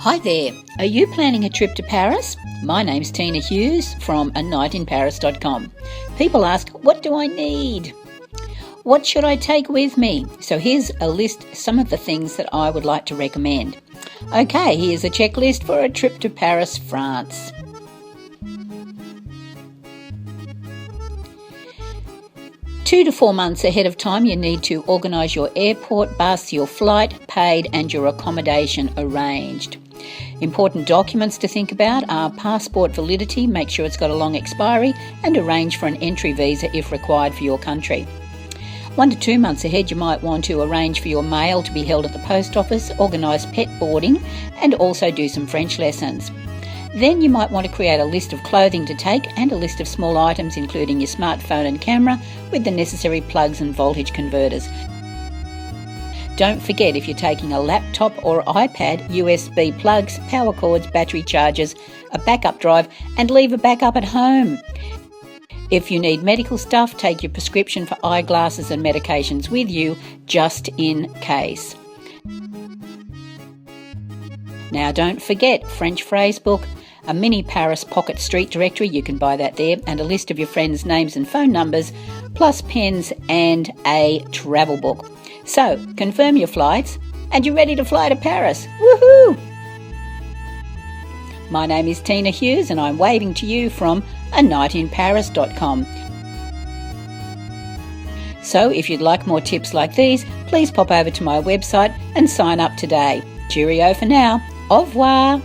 Hi there, are you planning a trip to Paris? My name's Teena Hughes from anightinparis.com. People ask, what do I need? What should I take with me? So here's a list, some of the things that I would like to recommend. Okay, here's a checklist for a trip to Paris, France. Two to 4 months ahead of time, you need to organise your airport, bus, your flight paid and your accommodation arranged. Important documents to think about are passport validity, make sure it's got a long expiry, and arrange for an entry visa if required for your country. 1 to 2 months ahead, you might want to arrange for your mail to be held at the post office, organise pet boarding, and also do some French lessons. Then you might want to create a list of clothing to take and a list of small items including your smartphone and camera with the necessary plugs and voltage converters. Don't forget, if you're taking a laptop or iPad, USB plugs, power cords, battery chargers, a backup drive, and leave a backup at home. If you need medical stuff, take your prescription for eyeglasses and medications with you just in case. Now don't forget, French phrase book, a mini Paris pocket street directory, you can buy that there, and a list of your friends' names and phone numbers, plus pens and a travel book. So, confirm your flights, and you're ready to fly to Paris. Woohoo! My name is Teena Hughes, and I'm waving to you from anightinparis.com. So, if you'd like more tips like these, please pop over to my website and sign up today. Cheerio for now. Au revoir.